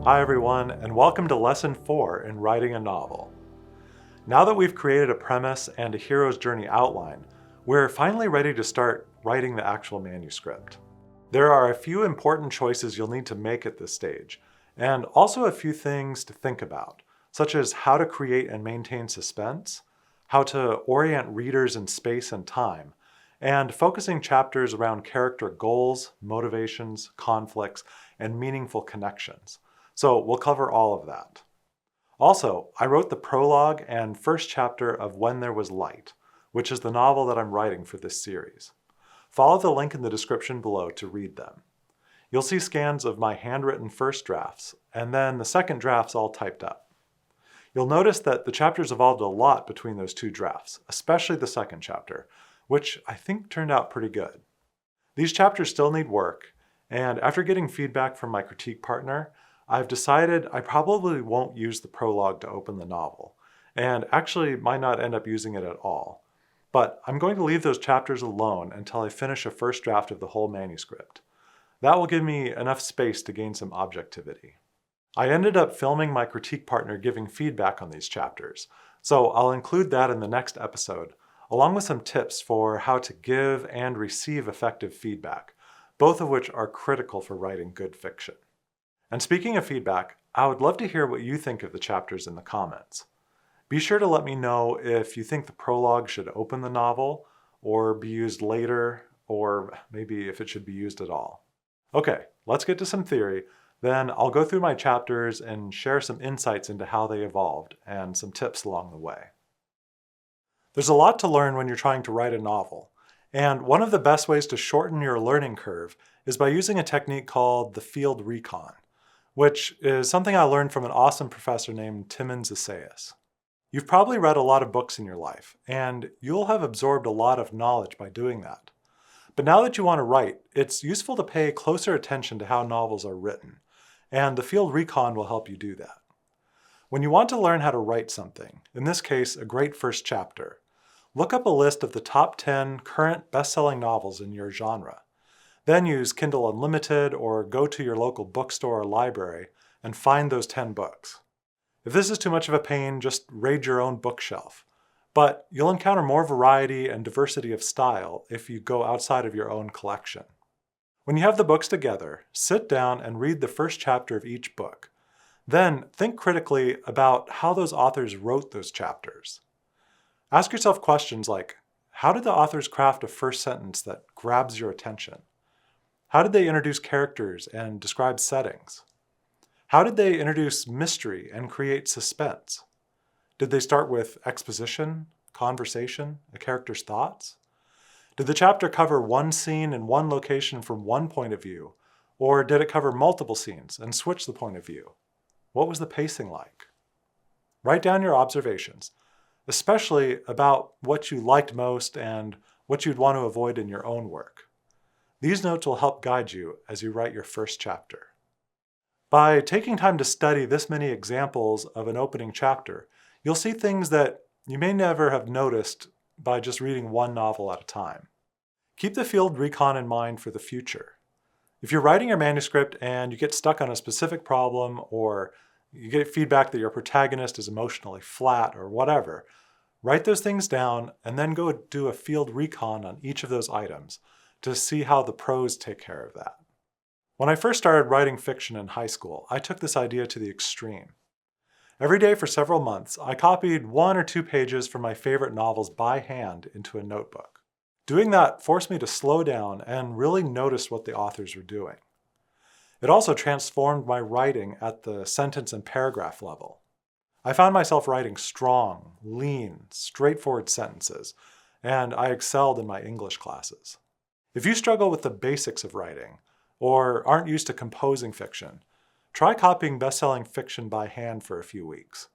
Hi everyone, and welcome to Lesson 4 in Writing a Novel. Now that we've created a premise and a hero's journey outline, we're finally ready to start writing the actual manuscript. There are a few important choices you'll need to make at this stage, and also a few things to think about, such as how to create and maintain suspense, how to orient readers in space and time, and focusing chapters around character goals, motivations, conflicts, and meaningful connections. So we'll cover all of that. Also, I wrote the prologue and first chapter of When There Was Light, which is the novel that I'm writing for this series. Follow the link in the description below to read them. You'll see scans of my handwritten first drafts, and then the second draft's all typed up. You'll notice that the chapters evolved a lot between those two drafts, especially the second chapter, which I think turned out pretty good. These chapters still need work, and after getting feedback from my critique partner, I've decided I probably won't use the prologue to open the novel, and actually might not end up using it at all. But I'm going to leave those chapters alone until I finish a first draft of the whole manuscript. That will give me enough space to gain some objectivity. I ended up filming my critique partner giving feedback on these chapters, so I'll include that in the next episode, along with some tips for how to give and receive effective feedback, both of which are critical for writing good fiction. And speaking of feedback, I would love to hear what you think of the chapters in the comments. Be sure to let me know if you think the prologue should open the novel, or be used later, or maybe if it should be used at all. Okay, let's get to some theory, then I'll go through my chapters and share some insights into how they evolved and some tips along the way. There's a lot to learn when you're trying to write a novel, and one of the best ways to shorten your learning curve is by using a technique called the Field Recon, which is something I learned from an awesome professor named Timmons Assayas. You've probably read a lot of books in your life, and you'll have absorbed a lot of knowledge by doing that. But now that you want to write, it's useful to pay closer attention to how novels are written, and the Field Recon will help you do that. When you want to learn how to write something, in this case, a great first chapter, look up a list of the top 10 current best-selling novels in your genre. Then use Kindle Unlimited or go to your local bookstore or library and find those 10 books. If this is too much of a pain, just raid your own bookshelf. But you'll encounter more variety and diversity of style if you go outside of your own collection. When you have the books together, sit down and read the first chapter of each book. Then think critically about how those authors wrote those chapters. Ask yourself questions like, how did the authors craft a first sentence that grabs your attention? How did they introduce characters and describe settings? How did they introduce mystery and create suspense? Did they start with exposition, conversation, a character's thoughts? Did the chapter cover one scene in one location from one point of view, or did it cover multiple scenes and switch the point of view? What was the pacing like? Write down your observations, especially about what you liked most and what you'd want to avoid in your own work. These notes will help guide you as you write your first chapter. By taking time to study this many examples of an opening chapter, you'll see things that you may never have noticed by just reading one novel at a time. Keep the Field Recon in mind for the future. If you're writing your manuscript and you get stuck on a specific problem, or you get feedback that your protagonist is emotionally flat or whatever, write those things down and then go do a Field Recon on each of those items to see how the pros take care of that. When I first started writing fiction in high school, I took this idea to the extreme. Every day for several months, I copied 1 or 2 pages from my favorite novels by hand into a notebook. Doing that forced me to slow down and really notice what the authors were doing. It also transformed my writing at the sentence and paragraph level. I found myself writing strong, lean, straightforward sentences, and I excelled in my English classes. If you struggle with the basics of writing, or aren't used to composing fiction, try copying best-selling fiction by hand for a few weeks.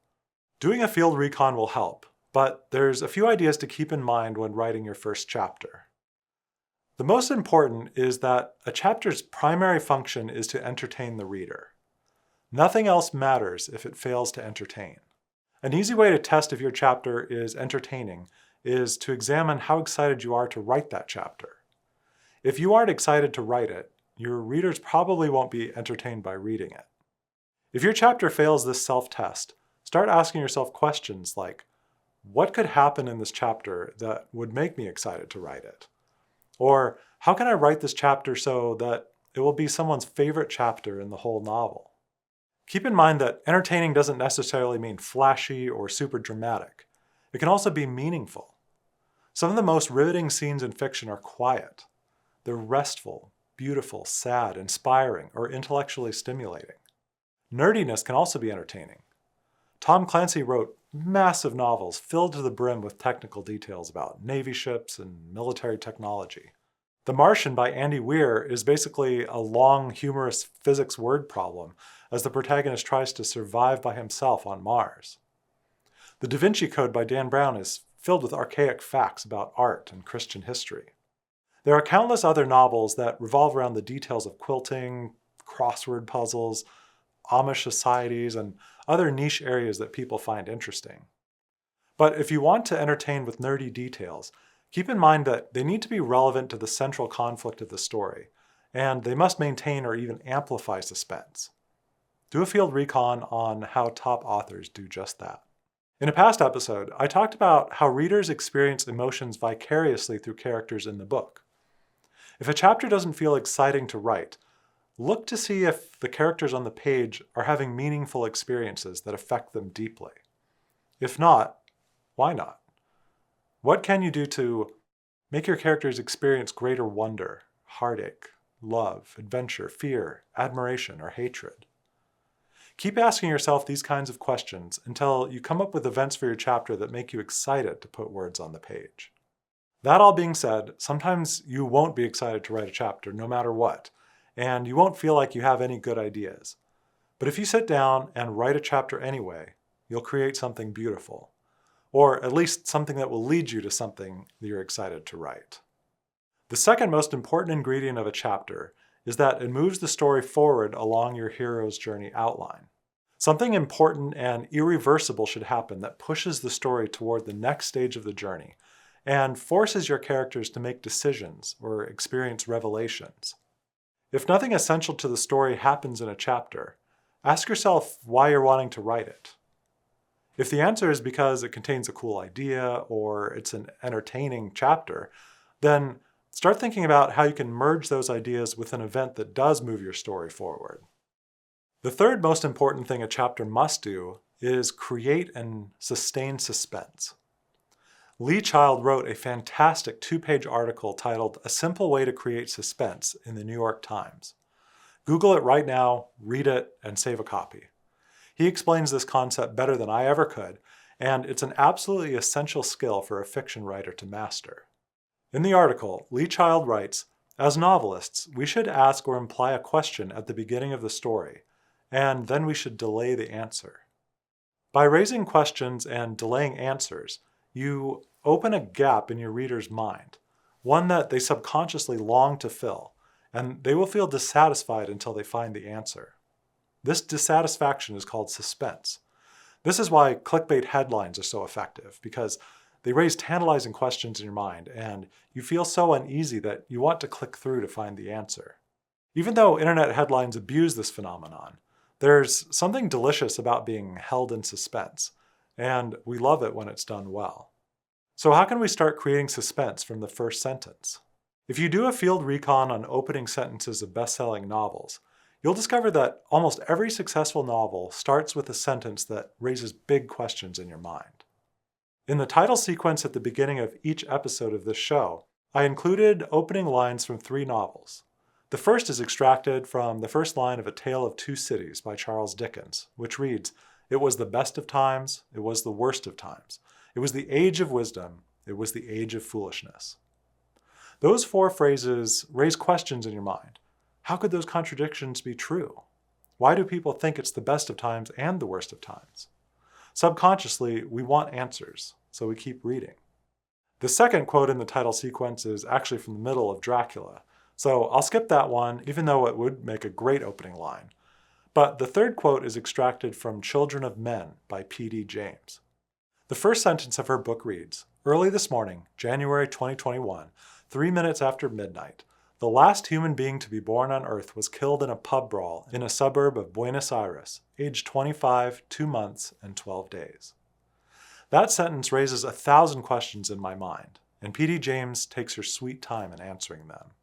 Doing a Field Recon will help, but there's a few ideas to keep in mind when writing your first chapter. The most important is that a chapter's primary function is to entertain the reader. Nothing else matters if it fails to entertain. An easy way to test if your chapter is entertaining is to examine how excited you are to write that chapter. If you aren't excited to write it, your readers probably won't be entertained by reading it. If your chapter fails this self-test, start asking yourself questions like, what could happen in this chapter that would make me excited to write it? Or how can I write this chapter so that it will be someone's favorite chapter in the whole novel? Keep in mind that entertaining doesn't necessarily mean flashy or super dramatic. It can also be meaningful. Some of the most riveting scenes in fiction are quiet. They're restful, beautiful, sad, inspiring, or intellectually stimulating. Nerdiness can also be entertaining. Tom Clancy wrote massive novels filled to the brim with technical details about Navy ships and military technology. The Martian by Andy Weir is basically a long, humorous physics word problem as the protagonist tries to survive by himself on Mars. The Da Vinci Code by Dan Brown is filled with archaic facts about art and Christian history. There are countless other novels that revolve around the details of quilting, crossword puzzles, Amish societies, and other niche areas that people find interesting. But if you want to entertain with nerdy details, keep in mind that they need to be relevant to the central conflict of the story, and they must maintain or even amplify suspense. Do a field recon on how top authors do just that. In a past episode, I talked about how readers experience emotions vicariously through characters in the book. If a chapter doesn't feel exciting to write, look to see if the characters on the page are having meaningful experiences that affect them deeply. If not, why not? What can you do to make your characters experience greater wonder, heartache, love, adventure, fear, admiration, or hatred? Keep asking yourself these kinds of questions until you come up with events for your chapter that make you excited to put words on the page. That all being said, sometimes you won't be excited to write a chapter no matter what, and you won't feel like you have any good ideas. But if you sit down and write a chapter anyway, you'll create something beautiful, or at least something that will lead you to something that you're excited to write. The second most important ingredient of a chapter is that it moves the story forward along your hero's journey outline. Something important and irreversible should happen that pushes the story toward the next stage of the journey and forces your characters to make decisions or experience revelations. If nothing essential to the story happens in a chapter, ask yourself why you're wanting to write it. If the answer is because it contains a cool idea or it's an entertaining chapter, then start thinking about how you can merge those ideas with an event that does move your story forward. The third most important thing a chapter must do is create and sustain suspense. Lee Child wrote a fantastic 2-page article titled "A Simple Way to Create Suspense" in the New York Times. Google it right now, read it, and save a copy. He explains this concept better than I ever could, and it's an absolutely essential skill for a fiction writer to master. In the article, Lee Child writes, "As novelists, we should ask or imply a question at the beginning of the story, and then we should delay the answer. By raising questions and delaying answers, you open a gap in your reader's mind, one that they subconsciously long to fill, and they will feel dissatisfied until they find the answer. This dissatisfaction is called suspense. This is why clickbait headlines are so effective, because they raise tantalizing questions in your mind, and you feel so uneasy that you want to click through to find the answer. Even though internet headlines abuse this phenomenon, there's something delicious about being held in suspense, and we love it when it's done well. So how can we start creating suspense from the first sentence? If you do a field recon on opening sentences of best-selling novels, you'll discover that almost every successful novel starts with a sentence that raises big questions in your mind. In the title sequence at the beginning of each episode of this show, I included opening lines from 3 novels. The first is extracted from the first line of A Tale of Two Cities by Charles Dickens, which reads, "It was the best of times, it was the worst of times. It was the age of wisdom, it was the age of foolishness." Those 4 phrases raise questions in your mind. How could those contradictions be true? Why do people think it's the best of times and the worst of times? Subconsciously, we want answers, so we keep reading. The second quote in the title sequence is actually from the middle of Dracula, so I'll skip that one, even though it would make a great opening line. But the third quote is extracted from Children of Men by P.D. James. The first sentence of her book reads, "Early this morning, January 2021, 3 minutes after midnight, The last human being to be born on Earth was killed in a pub brawl in a suburb of Buenos Aires, aged 25, 2 months, and 12 days. That sentence raises 1,000 questions in my mind, and P.D. James takes her sweet time in answering them.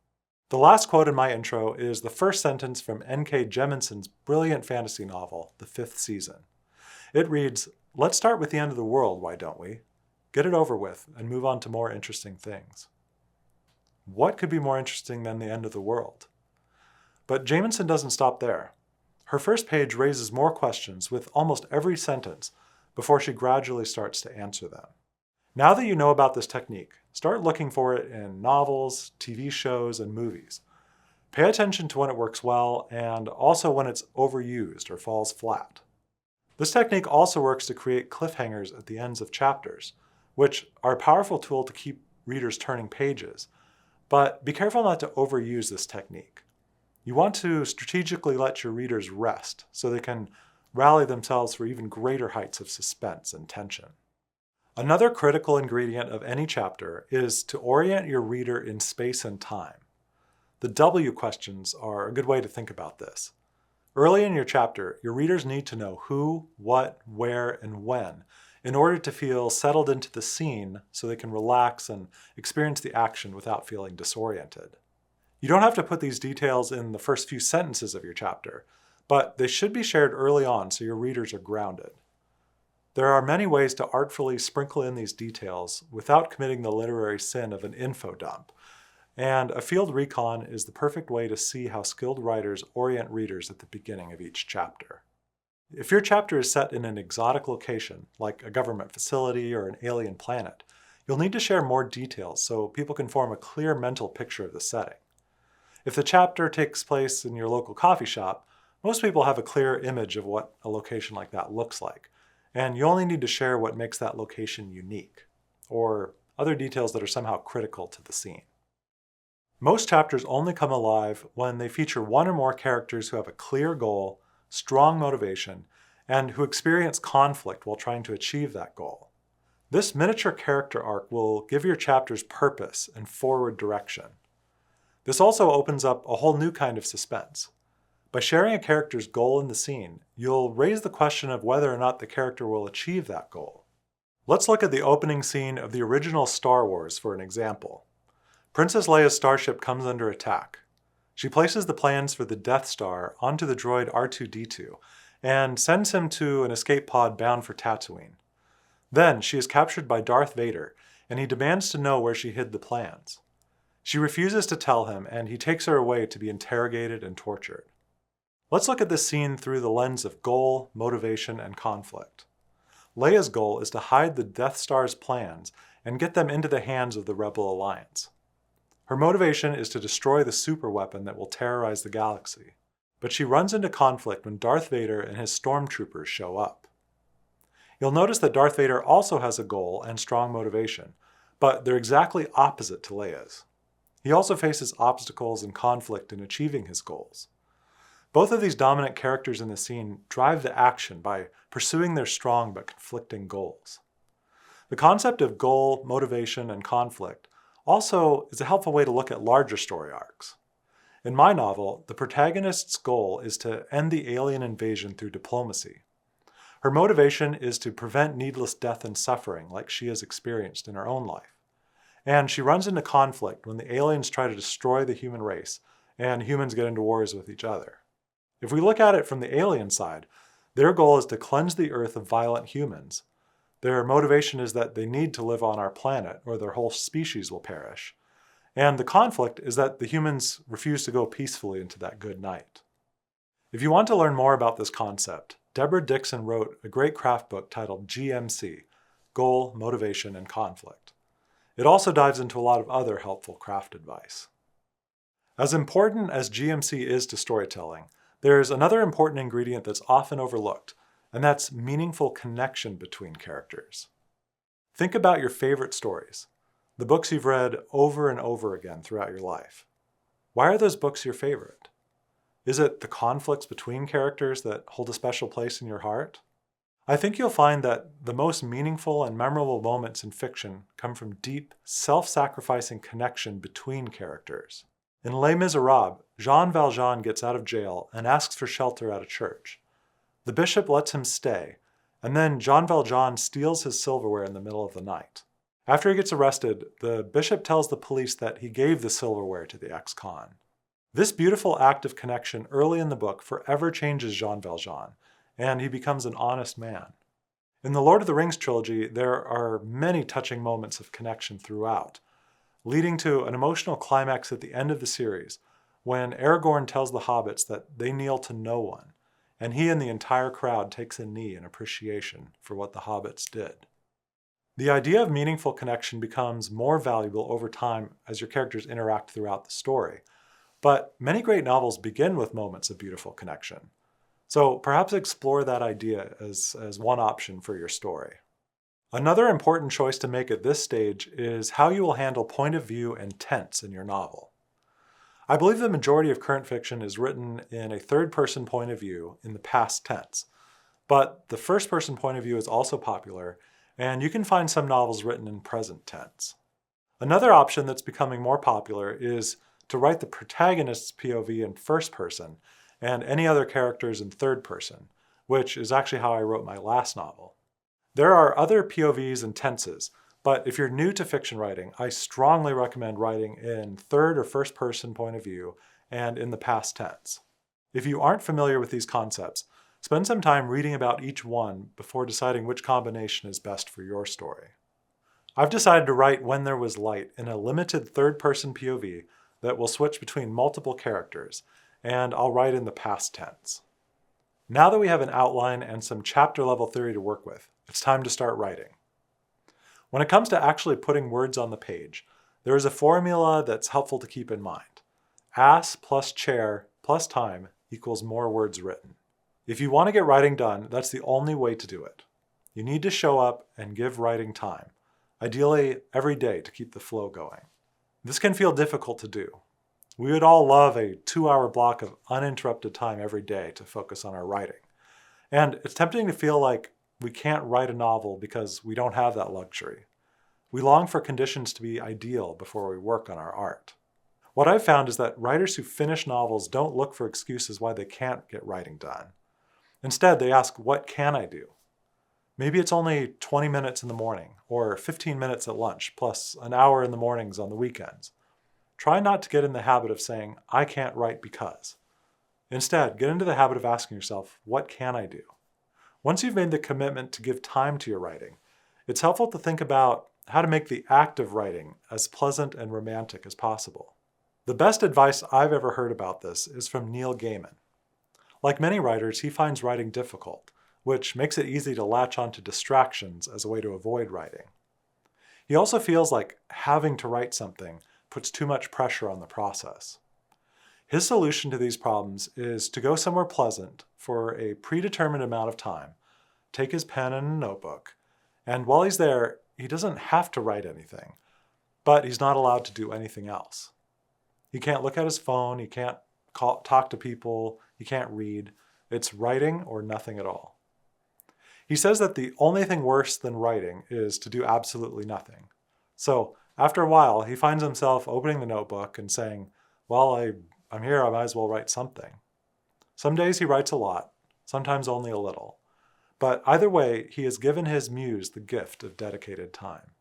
The last quote in my intro is the first sentence from N.K. Jemisin's brilliant fantasy novel, The Fifth Season. It reads, "Let's start with the end of the world, why don't we? Get it over with and move on to more interesting things." What could be more interesting than the end of the world? But Jamison doesn't stop there. Her first page raises more questions with almost every sentence before she gradually starts to answer them. Now that you know about this technique, start looking for it in novels, TV shows, and movies. Pay attention to when it works well and also when it's overused or falls flat. This technique also works to create cliffhangers at the ends of chapters, which are a powerful tool to keep readers turning pages. But be careful not to overuse this technique. You want to strategically let your readers rest so they can rally themselves for even greater heights of suspense and tension. Another critical ingredient of any chapter is to orient your reader in space and time. The W questions are a good way to think about this. Early in your chapter, your readers need to know who, what, where, and when in order to feel settled into the scene so they can relax and experience the action without feeling disoriented. You don't have to put these details in the first few sentences of your chapter, but they should be shared early on so your readers are grounded. There are many ways to artfully sprinkle in these details without committing the literary sin of an info dump, and a Field Recon is the perfect way to see how skilled writers orient readers at the beginning of each chapter. If your chapter is set in an exotic location, like a government facility or an alien planet, you'll need to share more details so people can form a clear mental picture of the setting. If the chapter takes place in your local coffee shop, most people have a clear image of what a location like that looks like, and you only need to share what makes that location unique, or other details that are somehow critical to the scene. Most chapters only come alive when they feature one or more characters who have a clear goal, strong motivation, and who experience conflict while trying to achieve that goal. This miniature character arc will give your chapters purpose and forward direction. This also opens up a whole new kind of suspense. By sharing a character's goal in the scene, you'll raise the question of whether or not the character will achieve that goal. Let's look at the opening scene of the original Star Wars for an example. Princess Leia's starship comes under attack. She places the plans for the Death Star onto the droid R2-D2 and sends him to an escape pod bound for Tatooine. Then she is captured by Darth Vader, and he demands to know where she hid the plans. She refuses to tell him, and he takes her away to be interrogated and tortured. Let's look at this scene through the lens of goal, motivation, and conflict. Leia's goal is to hide the Death Star's plans and get them into the hands of the Rebel Alliance. Her motivation is to destroy the superweapon that will terrorize the galaxy, but she runs into conflict when Darth Vader and his stormtroopers show up. You'll notice that Darth Vader also has a goal and strong motivation, but they're exactly opposite to Leia's. He also faces obstacles and conflict in achieving his goals. Both of these dominant characters in the scene drive the action by pursuing their strong but conflicting goals. The concept of goal, motivation, and conflict also is a helpful way to look at larger story arcs. In my novel, the protagonist's goal is to end the alien invasion through diplomacy. Her motivation is to prevent needless death and suffering like she has experienced in her own life. And she runs into conflict when the aliens try to destroy the human race and humans get into wars with each other. If we look at it from the alien side, their goal is to cleanse the Earth of violent humans. Their motivation is that they need to live on our planet or their whole species will perish. And the conflict is that the humans refuse to go peacefully into that good night. If you want to learn more about this concept, Deborah Dixon wrote a great craft book titled GMC, Goal, Motivation, and Conflict. It also dives into a lot of other helpful craft advice. As important as GMC is to storytelling, there's another important ingredient that's often overlooked, and that's meaningful connection between characters. Think about your favorite stories, the books you've read over and over again throughout your life. Why are those books your favorite? Is it the conflicts between characters that hold a special place in your heart? I think you'll find that the most meaningful and memorable moments in fiction come from deep, self-sacrificing connection between characters. In Les Miserables, Jean Valjean gets out of jail and asks for shelter at a church. The bishop lets him stay, and then Jean Valjean steals his silverware in the middle of the night. After he gets arrested, the bishop tells the police that he gave the silverware to the ex-con. This beautiful act of connection early in the book forever changes Jean Valjean, and he becomes an honest man. In the Lord of the Rings trilogy, there are many touching moments of connection throughout, leading to an emotional climax at the end of the series, when Aragorn tells the hobbits that they kneel to no one, and he and the entire crowd takes a knee in appreciation for what the hobbits did. The idea of meaningful connection becomes more valuable over time as your characters interact throughout the story, but many great novels begin with moments of beautiful connection. So perhaps explore that idea as one option for your story. Another important choice to make at this stage is how you will handle point of view and tense in your novel. I believe the majority of current fiction is written in a third-person point of view in the past tense, but the first-person point of view is also popular, and you can find some novels written in present tense. Another option that's becoming more popular is to write the protagonist's POV in first person and any other characters in third person, which is actually how I wrote my last novel. There are other POVs and tenses, but if you're new to fiction writing, I strongly recommend writing in third or first person point of view and in the past tense. If you aren't familiar with these concepts, spend some time reading about each one before deciding which combination is best for your story. I've decided to write When There Was Light in a limited third-person POV that will switch between multiple characters, and I'll write in the past tense. Now that we have an outline and some chapter-level theory to work with, it's time to start writing. When it comes to actually putting words on the page, there is a formula that's helpful to keep in mind. Ass plus chair plus time equals more words written. If you want to get writing done, that's the only way to do it. You need to show up and give writing time, ideally every day to keep the flow going. This can feel difficult to do. We would all love a 2-hour block of uninterrupted time every day to focus on our writing. And it's tempting to feel like we can't write a novel because we don't have that luxury. We long for conditions to be ideal before we work on our art. What I've found is that writers who finish novels don't look for excuses why they can't get writing done. Instead, they ask, what can I do? Maybe it's only 20 minutes in the morning, or 15 minutes at lunch, plus an hour in the mornings on the weekends. Try not to get in the habit of saying, I can't write because. Instead, get into the habit of asking yourself, what can I do? Once you've made the commitment to give time to your writing, it's helpful to think about how to make the act of writing as pleasant and romantic as possible. The best advice I've ever heard about this is from Neil Gaiman. Like many writers, he finds writing difficult, which makes it easy to latch onto distractions as a way to avoid writing. He also feels like having to write something puts too much pressure on the process. His solution to these problems is to go somewhere pleasant for a predetermined amount of time, take his pen and a notebook, and while he's there, he doesn't have to write anything, but he's not allowed to do anything else. He can't look at his phone, he can't talk to people, he can't read. It's writing or nothing at all. He says that the only thing worse than writing is to do absolutely nothing. So after a while, he finds himself opening the notebook and saying, well, I'm here, I might as well write something. Some days he writes a lot, sometimes only a little. But either way, he has given his muse the gift of dedicated time.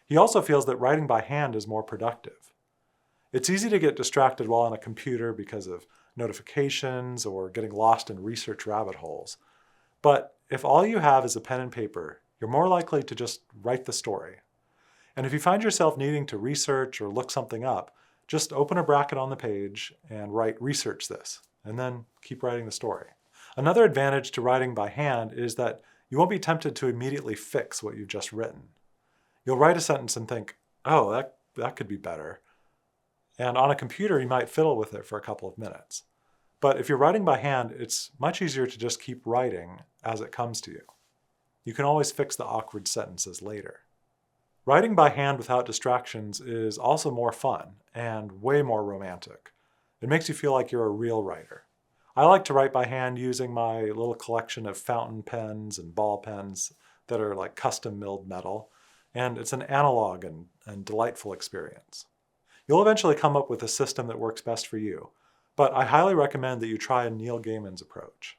He also feels that writing by hand is more productive. It's easy to get distracted while on a computer because of notifications or getting lost in research rabbit holes. But if all you have is a pen and paper, you're more likely to just write the story. And if you find yourself needing to research or look something up, just open a bracket on the page and write research this, and then keep writing the story. Another advantage to writing by hand is that you won't be tempted to immediately fix what you've just written. You'll write a sentence and think, oh, that could be better. And on a computer, you might fiddle with it for a couple of minutes. But if you're writing by hand, it's much easier to just keep writing as it comes to you. You can always fix the awkward sentences later. Writing by hand without distractions is also more fun and way more romantic. It makes you feel like you're a real writer. I like to write by hand using my little collection of fountain pens and ball pens that are like custom milled metal, and it's an analog and delightful experience. You'll eventually come up with a system that works best for you, but I highly recommend that you try Neil Gaiman's approach.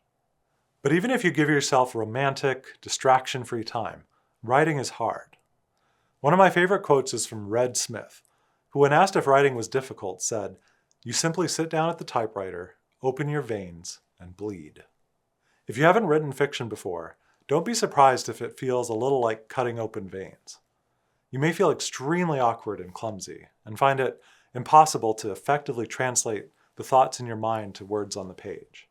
But even if you give yourself romantic, distraction-free time, writing is hard. One of my favorite quotes is from Red Smith, who when asked if writing was difficult said, "You simply sit down at the typewriter, open your veins, and bleed." If you haven't written fiction before, don't be surprised if it feels a little like cutting open veins. You may feel extremely awkward and clumsy, and find it impossible to effectively translate the thoughts in your mind to words on the page.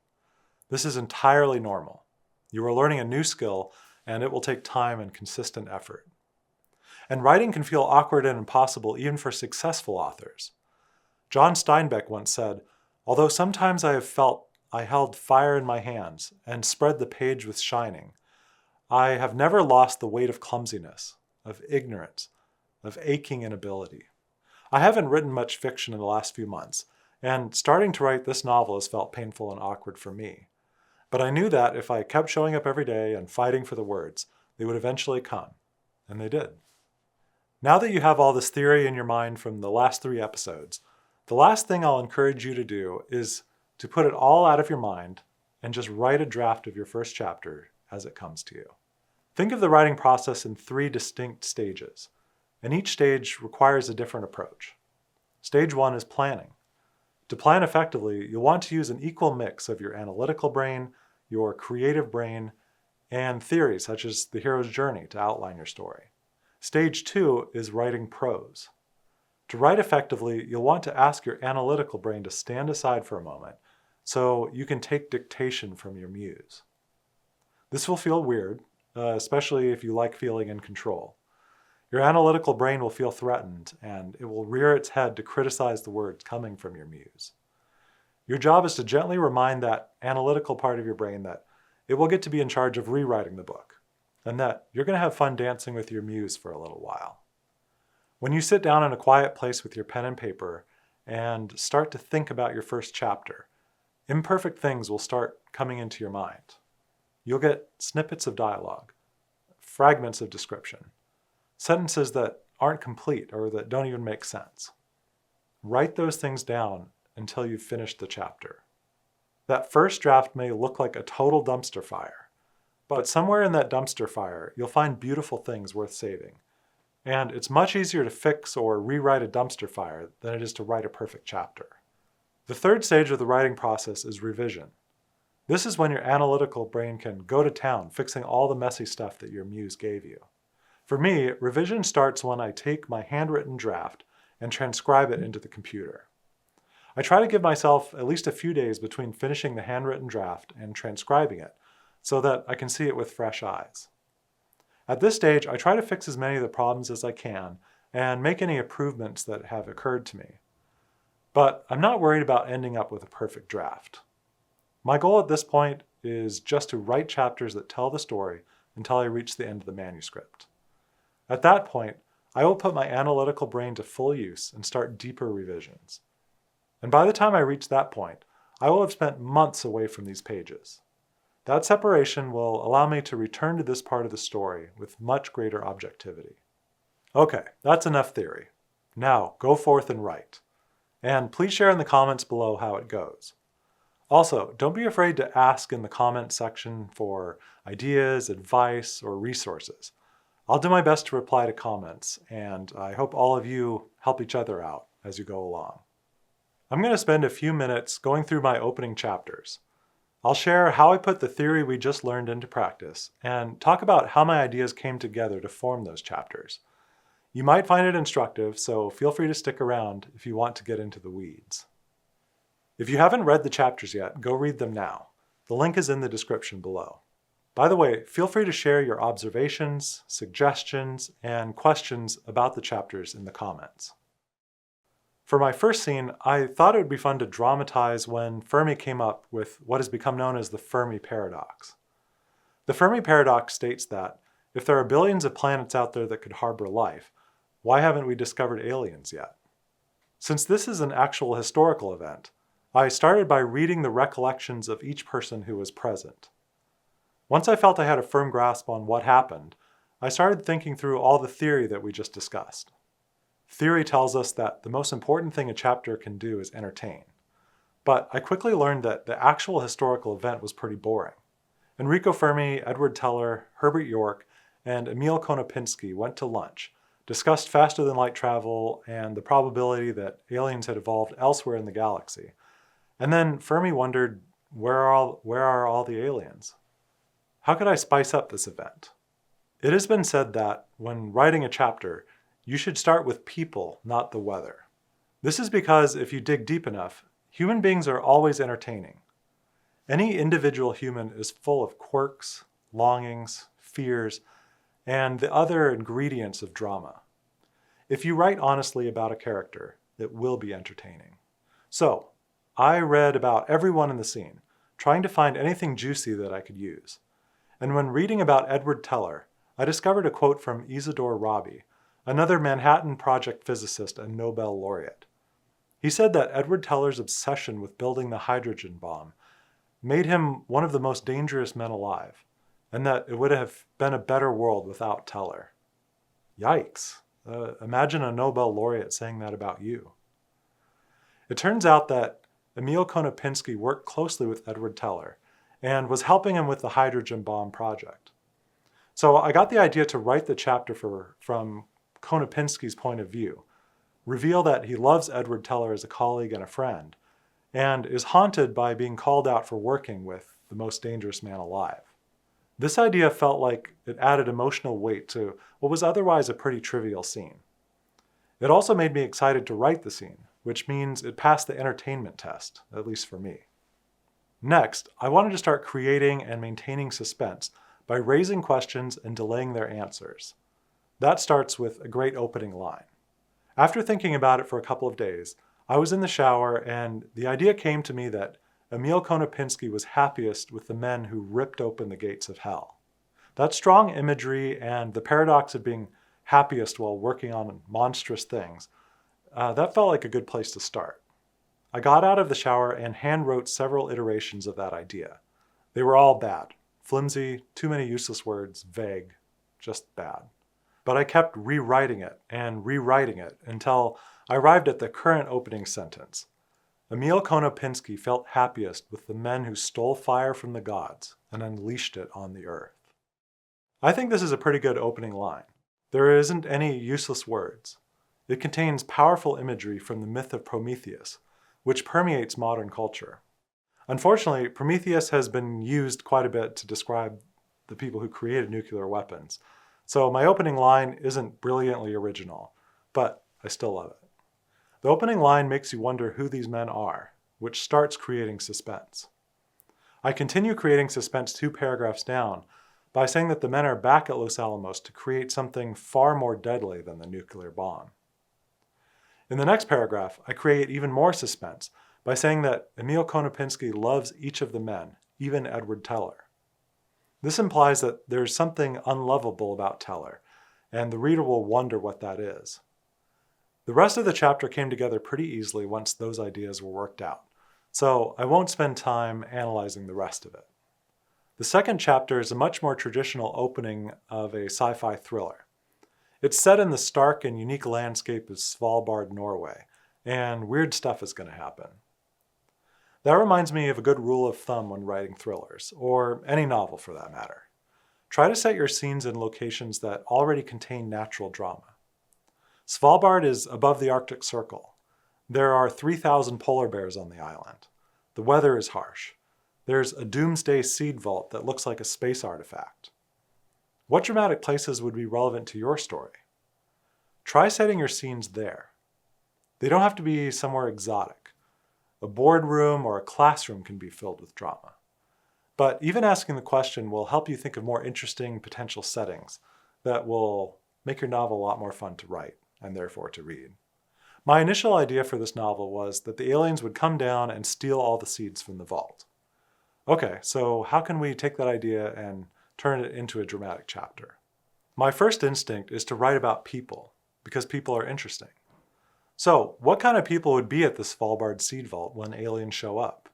This is entirely normal. You are learning a new skill, and it will take time and consistent effort. And writing can feel awkward and impossible even for successful authors. John Steinbeck once said, "Although sometimes I have felt I held fire in my hands and spread the page with shining, I have never lost the weight of clumsiness, of ignorance, of aching inability." I haven't written much fiction in the last few months, and starting to write this novel has felt painful and awkward for me. But I knew that if I kept showing up every day and fighting for the words, they would eventually come, and they did. Now that you have all this theory in your mind from the last 3 episodes, the last thing I'll encourage you to do is to put it all out of your mind and just write a draft of your first chapter as it comes to you. Think of the writing process in 3 distinct stages, and each stage requires a different approach. Stage 1 is planning. To plan effectively, you'll want to use an equal mix of your analytical brain, your creative brain, and theory such as the hero's journey to outline your story. Stage 2 is writing prose. To write effectively, you'll want to ask your analytical brain to stand aside for a moment so you can take dictation from your muse. This will feel weird, especially if you like feeling in control. Your analytical brain will feel threatened, and it will rear its head to criticize the words coming from your muse. Your job is to gently remind that analytical part of your brain that it will get to be in charge of rewriting the book, and that you're going to have fun dancing with your muse for a little while. When you sit down in a quiet place with your pen and paper and start to think about your first chapter, imperfect things will start coming into your mind. You'll get snippets of dialogue, fragments of description, sentences that aren't complete or that don't even make sense. Write those things down until you've finished the chapter. That first draft may look like a total dumpster fire, but somewhere in that dumpster fire, you'll find beautiful things worth saving. And it's much easier to fix or rewrite a dumpster fire than it is to write a perfect chapter. The third stage of the writing process is revision. This is when your analytical brain can go to town fixing all the messy stuff that your muse gave you. For me, revision starts when I take my handwritten draft and transcribe it into the computer. I try to give myself at least a few days between finishing the handwritten draft and transcribing it, so that I can see it with fresh eyes. At this stage, I try to fix as many of the problems as I can and make any improvements that have occurred to me. But I'm not worried about ending up with a perfect draft. My goal at this point is just to write chapters that tell the story until I reach the end of the manuscript. At that point, I will put my analytical brain to full use and start deeper revisions. And by the time I reach that point, I will have spent months away from these pages. That separation will allow me to return to this part of the story with much greater objectivity. Okay, that's enough theory. Now, go forth and write. And please share in the comments below how it goes. Also, don't be afraid to ask in the comment section for ideas, advice, or resources. I'll do my best to reply to comments, and I hope all of you help each other out as you go along. I'm going to spend a few minutes going through my opening chapters. I'll share how I put the theory we just learned into practice, and talk about how my ideas came together to form those chapters. You might find it instructive, so feel free to stick around if you want to get into the weeds. If you haven't read the chapters yet, go read them now. The link is in the description below. By the way, feel free to share your observations, suggestions, and questions about the chapters in the comments. For my first scene, I thought it would be fun to dramatize when Fermi came up with what has become known as the Fermi paradox. The Fermi paradox states that if there are billions of planets out there that could harbor life, why haven't we discovered aliens yet? Since this is an actual historical event, I started by reading the recollections of each person who was present. Once I felt I had a firm grasp on what happened, I started thinking through all the theory that we just discussed. Theory tells us that the most important thing a chapter can do is entertain. But I quickly learned that the actual historical event was pretty boring. Enrico Fermi, Edward Teller, Herbert York, and Emil Konopinski went to lunch, discussed faster-than-light travel and the probability that aliens had evolved elsewhere in the galaxy. And then Fermi wondered, where are all the aliens? How could I spice up this event? It has been said that, when writing a chapter, you should start with people, not the weather. This is because if you dig deep enough, human beings are always entertaining. Any individual human is full of quirks, longings, fears, and the other ingredients of drama. If you write honestly about a character, it will be entertaining. So, I read about everyone in the scene, trying to find anything juicy that I could use. And when reading about Edward Teller, I discovered a quote from Isidore Rabi, another Manhattan Project physicist and Nobel laureate. He said that Edward Teller's obsession with building the hydrogen bomb made him one of the most dangerous men alive, and that it would have been a better world without Teller. Yikes. Imagine a Nobel laureate saying that about you. It turns out that Emil Konopinski worked closely with Edward Teller and was helping him with the hydrogen bomb project. So I got the idea to write the chapter from Konopinski's point of view, reveal that he loves Edward Teller as a colleague and a friend, and is haunted by being called out for working with the most dangerous man alive. This idea felt like it added emotional weight to what was otherwise a pretty trivial scene. It also made me excited to write the scene, which means it passed the entertainment test, at least for me. Next, I wanted to start creating and maintaining suspense by raising questions and delaying their answers. That starts with a great opening line. After thinking about it for a couple of days, I was in the shower and the idea came to me that Emil Konopinski was happiest with the men who ripped open the gates of hell. That strong imagery and the paradox of being happiest while working on monstrous things, that felt like a good place to start. I got out of the shower and hand-wrote several iterations of that idea. They were all bad. Flimsy, too many useless words, vague, just bad. But I kept rewriting it until I arrived at the current opening sentence. Emil Konopinski felt happiest with the men who stole fire from the gods and unleashed it on the earth. I think this is a pretty good opening line. There isn't any useless words. It contains powerful imagery from the myth of Prometheus, which permeates modern culture. Unfortunately, Prometheus has been used quite a bit to describe the people who created nuclear weapons. So my opening line isn't brilliantly original, but I still love it. The opening line makes you wonder who these men are, which starts creating suspense. I continue creating suspense 2 paragraphs down by saying that the men are back at Los Alamos to create something far more deadly than the nuclear bomb. In the next paragraph, I create even more suspense by saying that Emil Konopinski loves each of the men, even Edward Teller. This implies that there's something unlovable about Teller, and the reader will wonder what that is. The rest of the chapter came together pretty easily once those ideas were worked out, so I won't spend time analyzing the rest of it. The second chapter is a much more traditional opening of a sci-fi thriller. It's set in the stark and unique landscape of Svalbard, Norway, and weird stuff is going to happen. That reminds me of a good rule of thumb when writing thrillers, or any novel for that matter. Try to set your scenes in locations that already contain natural drama. Svalbard is above the Arctic Circle. There are 3,000 polar bears on the island. The weather is harsh. There's a doomsday seed vault that looks like a space artifact. What dramatic places would be relevant to your story? Try setting your scenes there. They don't have to be somewhere exotic. A boardroom or a classroom can be filled with drama. But even asking the question will help you think of more interesting potential settings that will make your novel a lot more fun to write and therefore to read. My initial idea for this novel was that the aliens would come down and steal all the seeds from the vault. Okay, so how can we take that idea and turn it into a dramatic chapter? My first instinct is to write about people, because people are interesting. So, what kind of people would be at the Svalbard seed vault when aliens show up?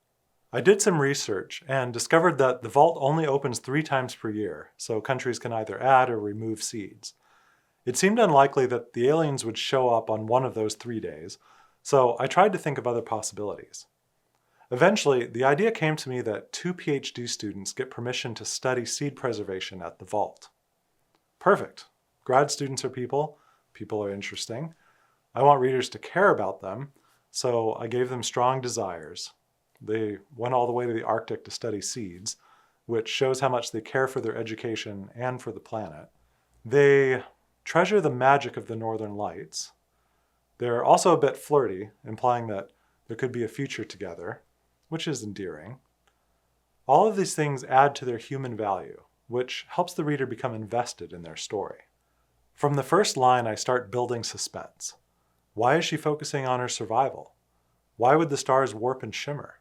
I did some research and discovered that the vault only opens 3 times per year, so countries can either add or remove seeds. It seemed unlikely that the aliens would show up on one of those 3 days, so I tried to think of other possibilities. Eventually, the idea came to me that 2 PhD students get permission to study seed preservation at the vault. Perfect. Grad students are people. People are interesting. I want readers to care about them, so I gave them strong desires. They went all the way to the Arctic to study seeds, which shows how much they care for their education and for the planet. They treasure the magic of the Northern Lights. They're also a bit flirty, implying that there could be a future together, which is endearing. All of these things add to their human value, which helps the reader become invested in their story. From the first line, I start building suspense. Why is she focusing on her survival? Why would the stars warp and shimmer?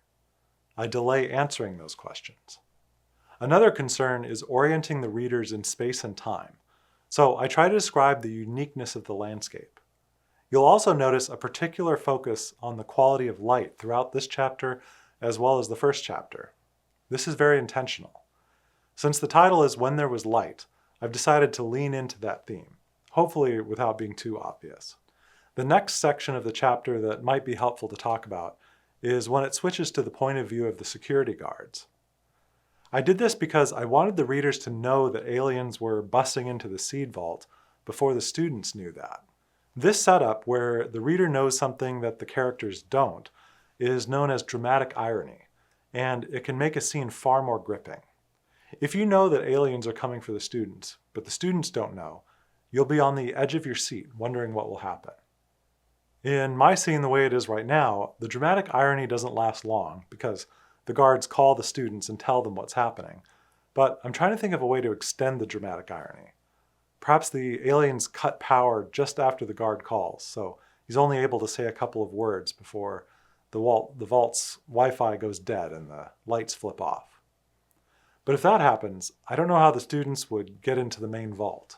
I delay answering those questions. Another concern is orienting the readers in space and time, so I try to describe the uniqueness of the landscape. You'll also notice a particular focus on the quality of light throughout this chapter as well as the first chapter. This is very intentional. Since the title is When There Was Light, I've decided to lean into that theme, hopefully without being too obvious. The next section of the chapter that might be helpful to talk about is when it switches to the point of view of the security guards. I did this because I wanted the readers to know that aliens were busting into the seed vault before the students knew that. This setup, where the reader knows something that the characters don't, is known as dramatic irony, and it can make a scene far more gripping. If you know that aliens are coming for the students, but the students don't know, you'll be on the edge of your seat wondering what will happen. In my scene the way it is right now, the dramatic irony doesn't last long because the guards call the students and tell them what's happening, but I'm trying to think of a way to extend the dramatic irony. Perhaps the aliens cut power just after the guard calls, so he's only able to say a couple of words before the vault's Wi-Fi goes dead and the lights flip off. But if that happens, I don't know how the students would get into the main vault.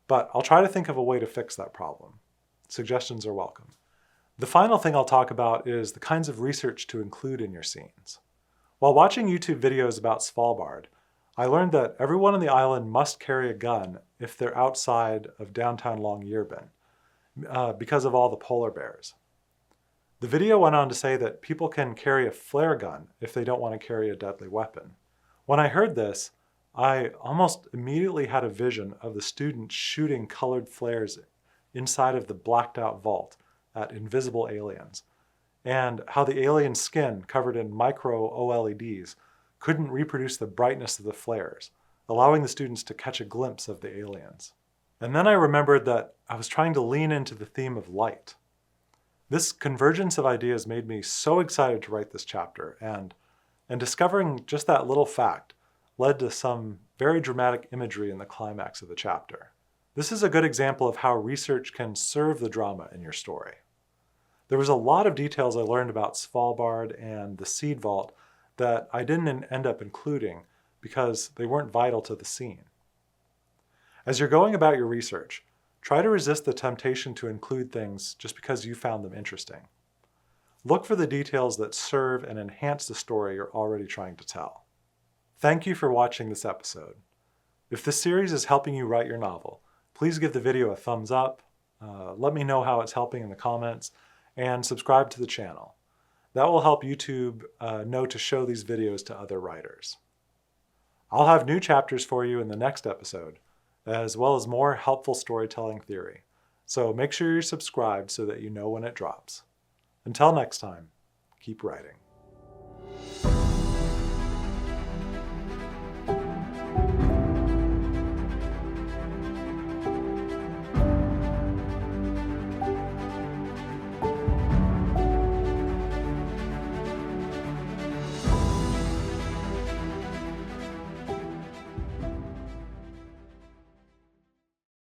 But I'll try to think of a way to fix that problem. Suggestions are welcome. The final thing I'll talk about is the kinds of research to include in your scenes. While watching YouTube videos about Svalbard, I learned that everyone on the island must carry a gun if they're outside of downtown Longyearbyen, because of all the polar bears. The video went on to say that people can carry a flare gun if they don't want to carry a deadly weapon. When I heard this, I almost immediately had a vision of the students shooting colored flares inside of the blacked out vault at invisible aliens, and how the alien skin covered in micro OLEDs couldn't reproduce the brightness of the flares, allowing the students to catch a glimpse of the aliens. And then I remembered that I was trying to lean into the theme of light. This convergence of ideas made me so excited to write this chapter, and discovering just that little fact led to some very dramatic imagery in the climax of the chapter. This is a good example of how research can serve the drama in your story. There was a lot of details I learned about Svalbard and the seed vault that I didn't end up including because they weren't vital to the scene. As you're going about your research, try to resist the temptation to include things just because you found them interesting. Look for the details that serve and enhance the story you're already trying to tell. Thank you for watching this episode. If this series is helping you write your novel, please give the video a thumbs up, let me know how it's helping in the comments, and subscribe to the channel. That will help YouTube know to show these videos to other writers. I'll have new chapters for you in the next episode, as well as more helpful storytelling theory. So make sure you're subscribed so that you know when it drops. Until next time, keep writing.